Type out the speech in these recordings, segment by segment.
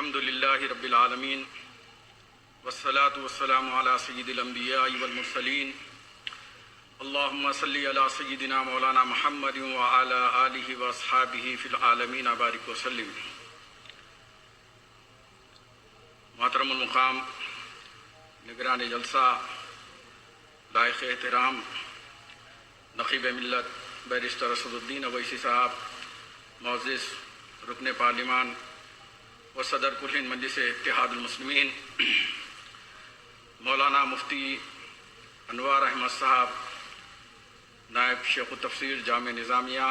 الحمد للہ رب العالمین والصلاة والسلام علی سید الانبیاء والمرسلین اللہم صلی علی سیدنا مولانا محمد وعلی آلہ واصحابہ فی العالمین بارک وسلم۔ محترم المقام نگران جلسہ، لائق احترام نقیب ملت بیرسٹر اسد الدین اویسی صاحب، معزز رکن پارلیمان و صدر کل ہند مجلس اتحاد المسلمین مولانا مفتی انوار احمد صاحب، نائب شیخ التفسیر جامع نظامیہ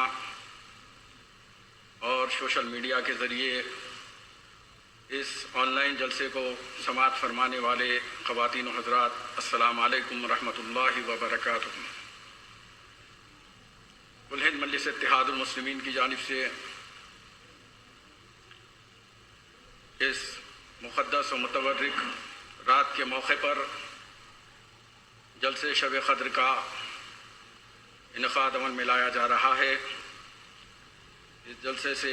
اور سوشل میڈیا کے ذریعے اس آن لائن جلسے کو سماعت فرمانے والے خواتین و حضرات، السلام علیکم ورحمۃ اللہ وبرکاتہ۔ کل ہند مجلس اتحاد المسلمین کی جانب سے اس مقدس و متبرک رات کے موقع پر جلسے شب قدر کا انعقاد عمل میں لایا جا رہا ہے۔ اس جلسے سے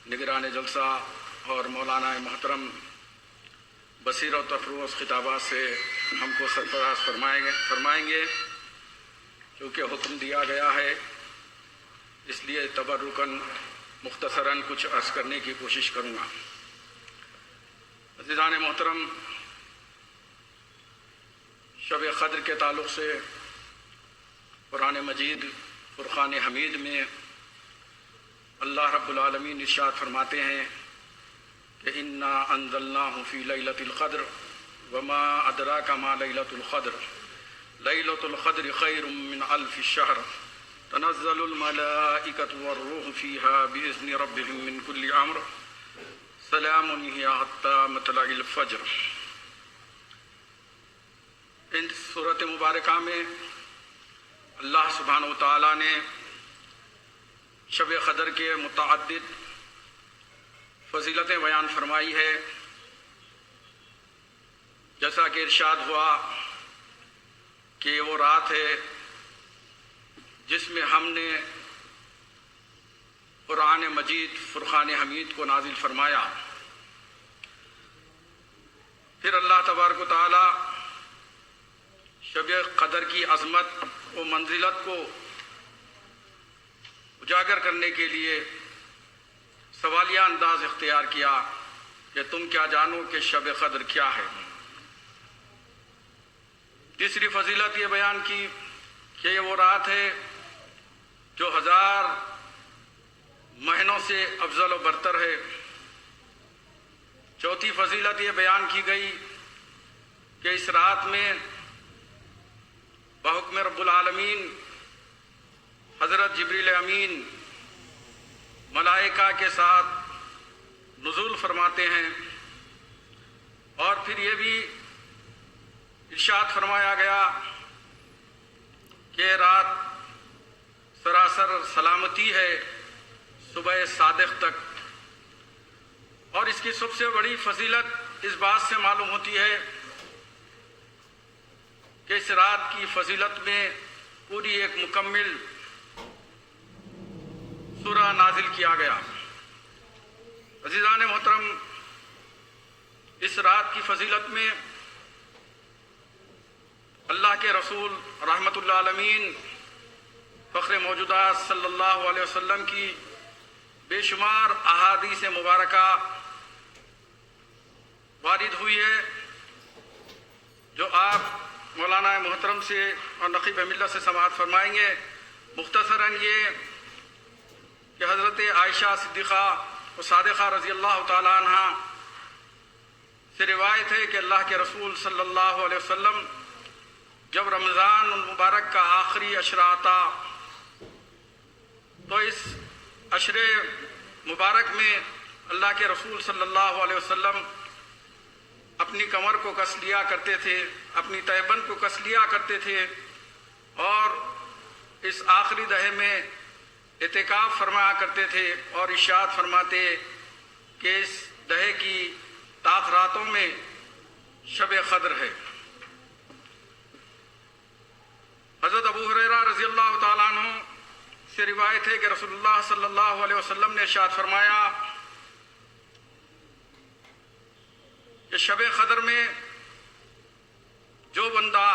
نگران جلسہ اور مولانا محترم بصیر و تفروز خطابات سے ہم کو سرفراز فرمائیں گے۔ چونکہ حکم دیا گیا ہے، اس لیے تبرکاً مختصراً کچھ عرض کرنے کی کوشش کروں گا۔ عزیزان محترم، شب قدر کے تعلق سے قرآن مجید فرقان حمید میں اللہ رب العالمین ارشاد فرماتے ہیں کہ انا انزلناہ فی لیلۃ القدر وما ادراک ما لیلۃ القدر لیلۃ القدر خیر من الف الشہر تنزل الملائکۃ والروح فیہا باذن ربہم من کل امر سلام ہی حتی مطلع الفجر۔ ان سورۃ مبارکہ میں اللہ سبحانہ وتعالیٰ نے شب قدر کے متعدد فضیلتیں بیان فرمائی ہے۔ جیسا کہ ارشاد ہوا کہ وہ رات ہے جس میں ہم نے قرآن مجید فرقان حمید کو نازل فرمایا۔ پھر اللہ تبارک و تعالی شب قدر کی عظمت و منزلت کو اجاگر کرنے کے لیے سوالیہ انداز اختیار کیا کہ تم کیا جانو کہ شب قدر کیا ہے۔ تیسری فضیلت یہ بیان کی کہ یہ وہ رات ہے جو 1000 مہینوں سے افضل و برتر ہے۔ چوتھی فضیلت یہ بیان کی گئی کہ اس رات میں بحکم رب العالمین حضرت جبریل امین ملائکہ کے ساتھ نزول فرماتے ہیں، اور پھر یہ بھی ارشاد فرمایا گیا کہ رات سراسر سلامتی ہے صبح صادق تک۔ اور اس کی سب سے بڑی فضیلت اس بات سے معلوم ہوتی ہے کہ اس رات کی فضیلت میں پوری ایک مکمل سورہ نازل کیا گیا۔ عزیزان محترم، اس رات کی فضیلت میں اللہ کے رسول رحمت اللہ عالمین فخر موجودات صلی اللہ علیہ وسلم کی بے شمار احادیث مبارکہ وارد ہوئی ہے، جو آپ مولانا محترم سے اور نقیب ملت سے سماعت فرمائیں گے۔ مختصراً یہ کہ حضرت عائشہ صدیقہ و صادقہ رضی اللہ تعالیٰ عنہ سے روایت ہے کہ اللہ کے رسول صلی اللہ علیہ وسلم جب رمضان المبارک کا آخری عشرہ آتا تو اس عشرے مبارک میں اللہ کے رسول صلی اللہ علیہ وسلم اپنی کمر کو کس لیا کرتے تھے، اپنی تہبند کو کس لیا کرتے تھے، اور اس آخری دہے میں اعتکاف فرمایا کرتے تھے، اور ارشاد فرماتے کہ اس دہے کی طاق راتوں میں شب قدر ہے۔ حضرت ابو ہریرہ رضی اللہ تعالیٰ عنہ سے روایت ہے کہ رسول اللہ صلی اللہ علیہ وسلم نے ارشاد فرمایا کہ شب قدر میں جو بندہ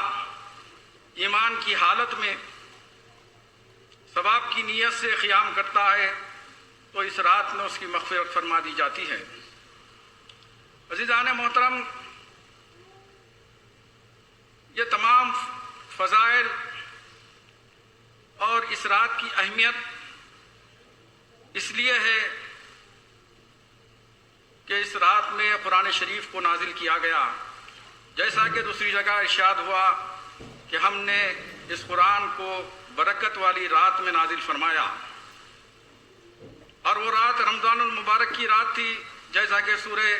ایمان کی حالت میں ثواب کی نیت سے قیام کرتا ہے تو اس رات میں اس کی مغفرت فرما دی جاتی ہے۔ عزیزان محترم، یہ تمام فضائل اور اس رات کی اہمیت اس لیے ہے کہ اس رات میں قرآن شریف کو نازل کیا گیا، جیسا کہ دوسری جگہ ارشاد ہوا کہ ہم نے اس قرآن کو برکت والی رات میں نازل فرمایا، اور وہ رات رمضان المبارک کی رات تھی، جیسا کہ سورہ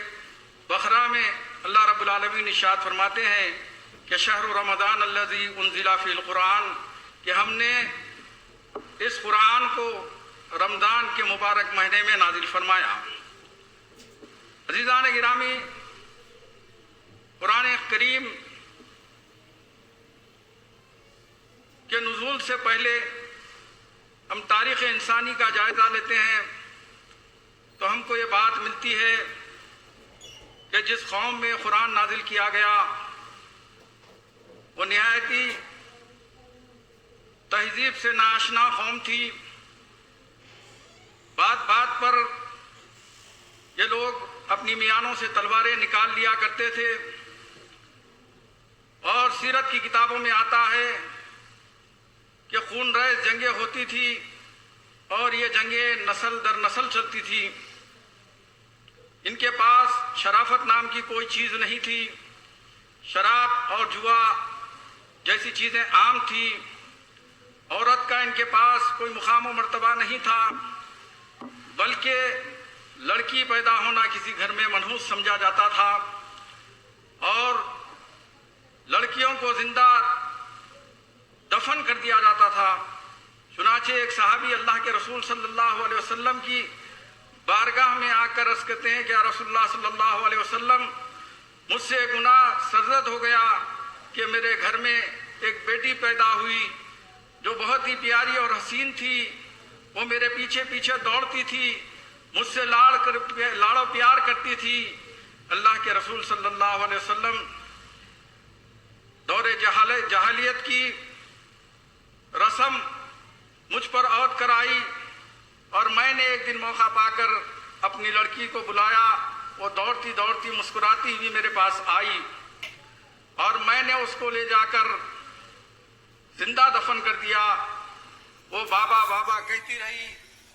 بقرہ میں اللہ رب العالمین ارشاد فرماتے ہیں کہ شہر رمضان الذی انزل فی القرآن، کہ ہم نے اس قرآن کو رمضان کے مبارک مہینے میں نازل فرمایا۔ عزیزان گرامی، قرآن کریم کے نزول سے پہلے ہم تاریخ انسانی کا جائزہ لیتے ہیں تو ہم کو یہ بات ملتی ہے کہ جس قوم میں قرآن نازل کیا گیا وہ نہایتی تہذیب سے ناآشنا قوم تھی۔ بات بات پر یہ لوگ اپنی میانوں سے تلواریں نکال لیا کرتے تھے، اور سیرت کی کتابوں میں آتا ہے کہ خون ریز جنگیں ہوتی تھی اور یہ جنگیں نسل در نسل چلتی تھی۔ ان کے پاس شرافت نام کی کوئی چیز نہیں تھی، شراب اور جوا جیسی چیزیں عام تھی، عورت کا ان کے پاس کوئی مقام و مرتبہ نہیں تھا، بلکہ لڑکی پیدا ہونا کسی گھر میں منحوس سمجھا جاتا تھا، اور لڑکیوں کو زندہ دفن کر دیا جاتا تھا۔ چنانچہ ایک صحابی اللہ کے رسول صلی اللہ علیہ وسلم کی بارگاہ میں آ کر عرض کرتے ہیں کہ یا رسول اللہ صلی اللہ علیہ وسلم، مجھ سے گناہ سرزد ہو گیا کہ میرے گھر میں ایک بیٹی پیدا ہوئی جو بہت ہی پیاری اور حسین تھی، وہ میرے پیچھے پیچھے دوڑتی تھی، مجھ سے لاڑ و پیار کرتی تھی۔ اللہ کے رسول صلی اللہ علیہ وسلم دور جاہلیت کی رسم مجھ پر عائد کرائی، اور میں نے ایک دن موقع پا کر اپنی لڑکی کو بلایا، وہ دوڑتی دوڑتی مسکراتی ہوئی میرے پاس آئی، اور میں نے اس کو لے جا کر زندہ دفن کر دیا۔ وہ بابا بابا کہتی رہی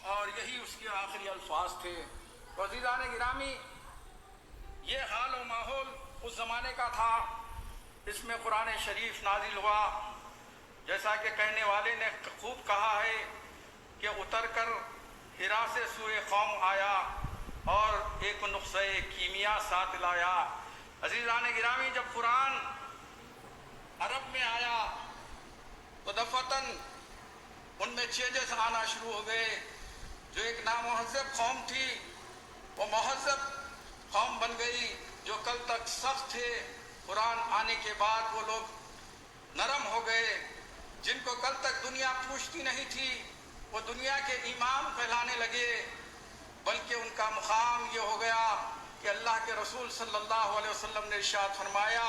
اور یہی اس کے آخری الفاظ تھے۔ تو عزیزان گرامی، یہ حال و ماحول اس زمانے کا تھا، اس میں قرآن شریف نازل ہوا، جیسا کہ کہنے والے نے خوب کہا ہے کہ اتر کر ہرا سے سوئے قوم آیا اور ایک نقصہ کیمیا ساتھ لایا۔ عزیزان گرامی، جب قرآن عرب میں آیا تو دفعتاً ان میں چینجز آنا شروع ہو گئے۔ جو ایک نامہذب قوم تھی وہ مہذب قوم بن گئی، جو کل تک سخت تھے قرآن آنے کے بعد وہ لوگ نرم ہو گئے، جن کو کل تک دنیا پوچھتی نہیں تھی وہ دنیا کے امام کہلانے لگے، بلکہ ان کا مقام یہ ہو گیا کہ اللہ کے رسول صلی اللہ علیہ وسلم نے ارشاد فرمایا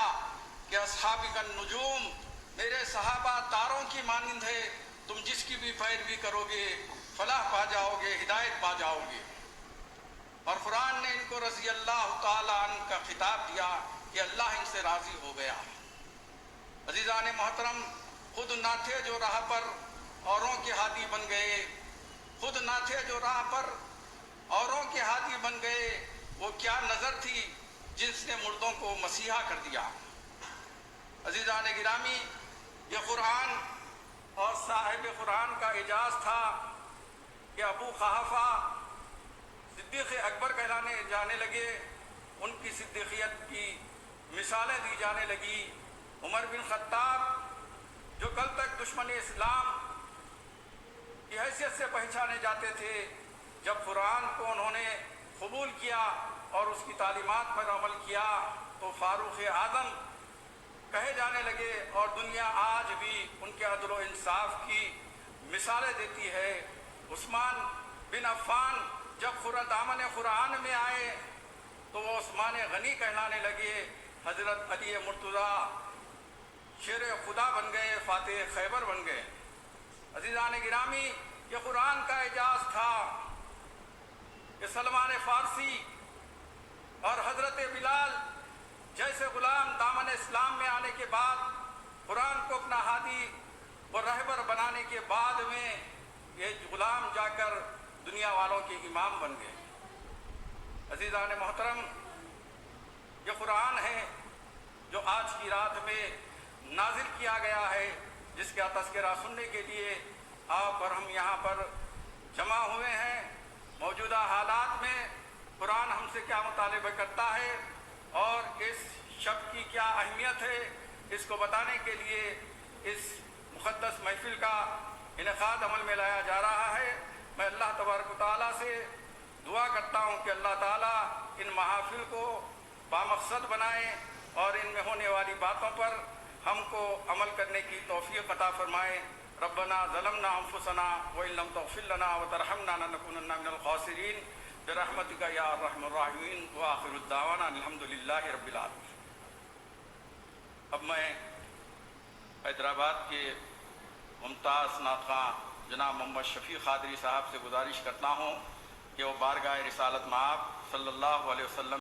کہ اصحابی کا نجوم، میرے صحابہ تاروں کی مانند ہے، تم جس کی بھی پیروی کرو گے فلاح پا جاؤ گے، ہدایت پا جاؤ گے۔ اور قرآن نے ان کو رضی اللہ تعالیٰ عنہ کا خطاب دیا کہ اللہ ان سے راضی ہو گیا۔ عزیزان محترم، خود نہ تھے جو راہ پر اوروں کے ہادی بن گئے، خود نہ تھے جو راہ پر اوروں کے ہادی بن گئے، وہ کیا نظر تھی جس نے مردوں کو مسیحا کر دیا۔ عزیزان گرامی، یہ قرآن اور صاحب قرآن کا اعجاز تھا کہ ابو قحافہ صدیق اکبر کہلانے جانے لگے، ان کی صدیقیت کی مثالیں دی جانے لگی۔ عمر بن خطاب جو کل تک دشمن اسلام کی حیثیت سے پہچانے جاتے تھے، جب قرآن کو انہوں نے قبول کیا اور اس کی تعلیمات پر عمل کیا تو فاروق اعظم کہے جانے لگے، اور دنیا آج بھی ان کے عدل و انصاف کی مثالیں دیتی ہے۔ عثمان بن عفان جب دامن قرآن میں آئے تو وہ عثمان غنی کہلانے لگے، حضرت علی مرتضیٰ شیر خدا بن گئے، فاتح خیبر بن گئے۔ عزیزان گرامی، یہ قرآن کا اعجاز تھا کہ سلمان فارسی اور حضرت بلال جیسے غلام دامن اسلام میں آنے کے بعد، قرآن کو اپنا ہادی و رہبر بنانے کے بعد میں یہ غلام جا کر دنیا والوں کے امام بن گئے۔ عزیزان محترم، یہ قرآن ہے جو آج کی رات میں نازل کیا گیا ہے، جس کا تذکرہ سننے کے لیے آپ اور ہم یہاں پر جمع ہوئے ہیں۔ موجودہ حالات میں قرآن ہم سے کیا مطالبہ کرتا ہے اور اس شب کی کیا اہمیت ہے، اس کو بتانے کے لیے اس مقدس محفل کا انعقاد عمل میں لایا جا رہا ہے۔ میں اللہ تبارک و تعالیٰ سے دعا کرتا ہوں کہ اللہ تعالیٰ ان محافل کو بامقصد بنائے اور ان میں ہونے والی باتوں پر ہم کو عمل کرنے کی توفیق عطا فرمائے۔ ربنا ظلمنا انفسنا وان لم تغفر لنا وترحمنا لنكونن من الخاسرین برحمتک یا ارحم الراحمین وآخر الدعوانا الحمد للہ رب العالمین۔ اب میں حیدرآباد کے ممتاز ناطقاں جناب محمد شفیع قادری صاحب سے گزارش کرتا ہوں کہ وہ بارگاہ رسالت مآب صلی اللہ علیہ وسلم